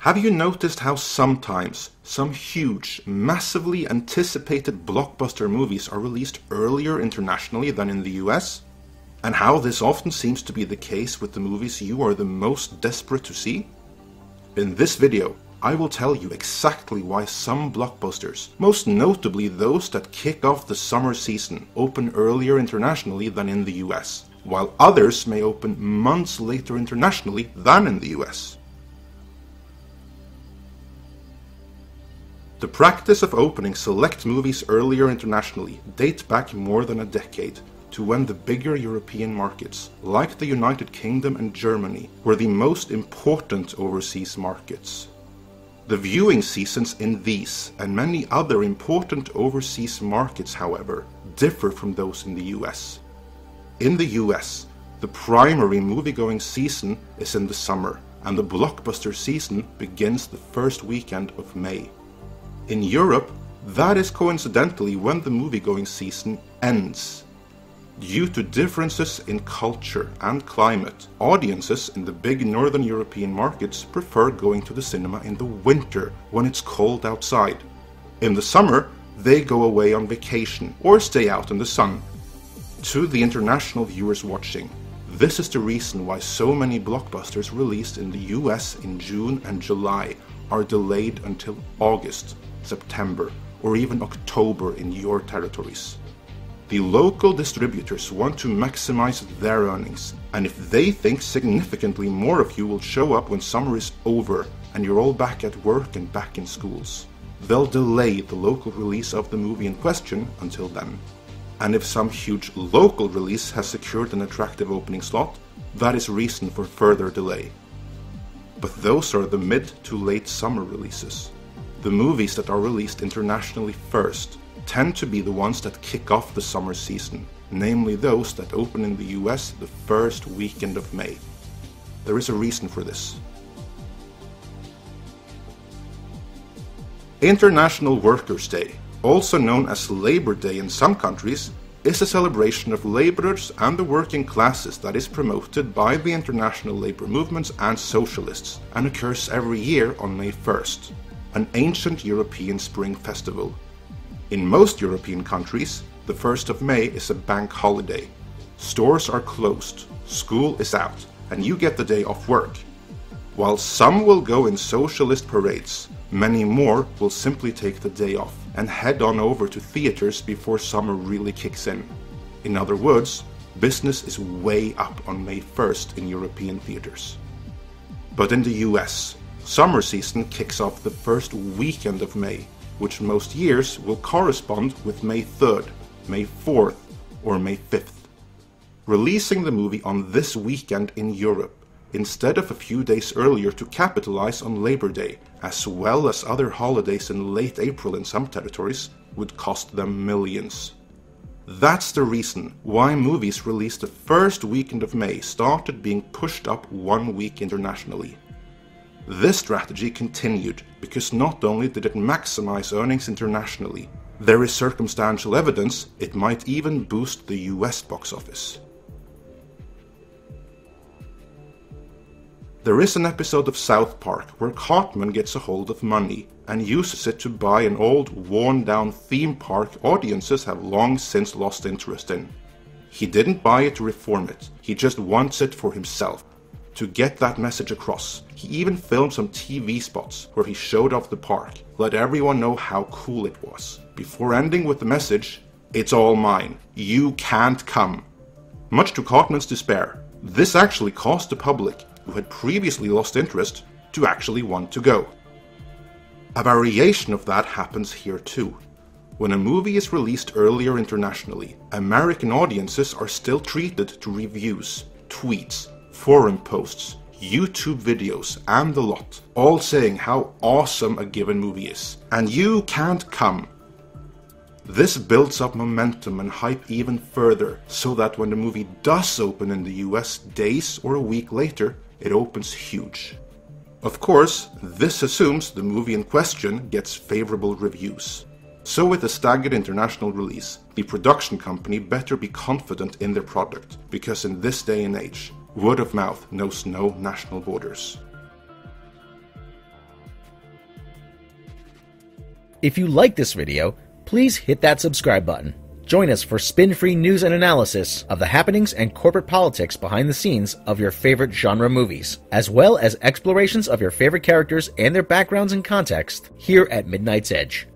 Have you noticed how sometimes some huge, massively anticipated blockbuster movies are released earlier internationally than in the US? And how this often seems to be the case with the movies you are the most desperate to see? In this video, I will tell you exactly why some blockbusters, most notably those that kick off the summer season, open earlier internationally than in the US, while others may open months later internationally than in the US. The practice of opening select movies earlier internationally dates back more than a decade, to when the bigger European markets, like the United Kingdom and Germany, were the most important overseas markets. The viewing seasons in these and many other important overseas markets, however, differ from those in the US. In the US, the primary movie-going season is in the summer, and the blockbuster season begins the first weekend of May. In Europe, that is coincidentally when the movie-going season ends. Due to differences in culture and climate, audiences in the big northern European markets prefer going to the cinema in the winter when it's cold outside. In the summer, they go away on vacation or stay out in the sun. To the international viewers watching, this is the reason why so many blockbusters released in the US in June and July are delayed until August, September, or even October in your territories. The local distributors want to maximize their earnings, and if they think significantly more of you will show up when summer is over and you're all back at work and back in schools, they'll delay the local release of the movie in question until then. And if some huge local release has secured an attractive opening slot, that is reason for further delay. But those are the mid to late summer releases. The movies that are released internationally first tend to be the ones that kick off the summer season, namely those that open in the US the first weekend of May. There is a reason for this. International Workers' Day, also known as Labor Day in some countries, is a celebration of laborers and the working classes that is promoted by the international labor movements and socialists, and occurs every year on May 1st, an ancient European spring festival. In most European countries, the 1st of May is a bank holiday. Stores are closed, school is out, and you get the day off work. While some will go in socialist parades, many more will simply take the day off and head on over to theaters before summer really kicks in. In other words, business is way up on May 1st in European theaters. But in the US, summer season kicks off the first weekend of May, which most years will correspond with May 3rd, May 4th, or May 5th. Releasing the movie on this weekend in Europe, instead of a few days earlier to capitalize on Labor Day, as well as other holidays in late April in some territories, would cost them millions. That's the reason why movies released the first weekend of May started being pushed up 1 week internationally. This strategy continued because not only did it maximize earnings internationally, there is circumstantial evidence it might even boost the US box office. There is an episode of South Park where Cartman gets a hold of money and uses it to buy an old, worn-down theme park audiences have long since lost interest in. He didn't buy it to reform it, he just wants it for himself. To get that message across, he even filmed some TV spots where he showed off the park, let everyone know how cool it was, before ending with the message, "It's all mine, you can't come." Much to Cartman's despair, this actually caused the public, who had previously lost interest, to actually want to go. A variation of that happens here too. When a movie is released earlier internationally, American audiences are still treated to reviews, tweets, forum posts, YouTube videos, and the lot, all saying how awesome a given movie is, and you can't come. This builds up momentum and hype even further, so that when the movie does open in the US days or a week later, it opens huge. Of course, this assumes the movie in question gets favorable reviews. So with a staggered international release, the production company better be confident in their product, because in this day and age, word of mouth knows no national borders. If you like this video, please hit that subscribe button. Join us for spin-free news and analysis of the happenings and corporate politics behind the scenes of your favorite genre movies, as well as explorations of your favorite characters and their backgrounds and context here at Midnight's Edge.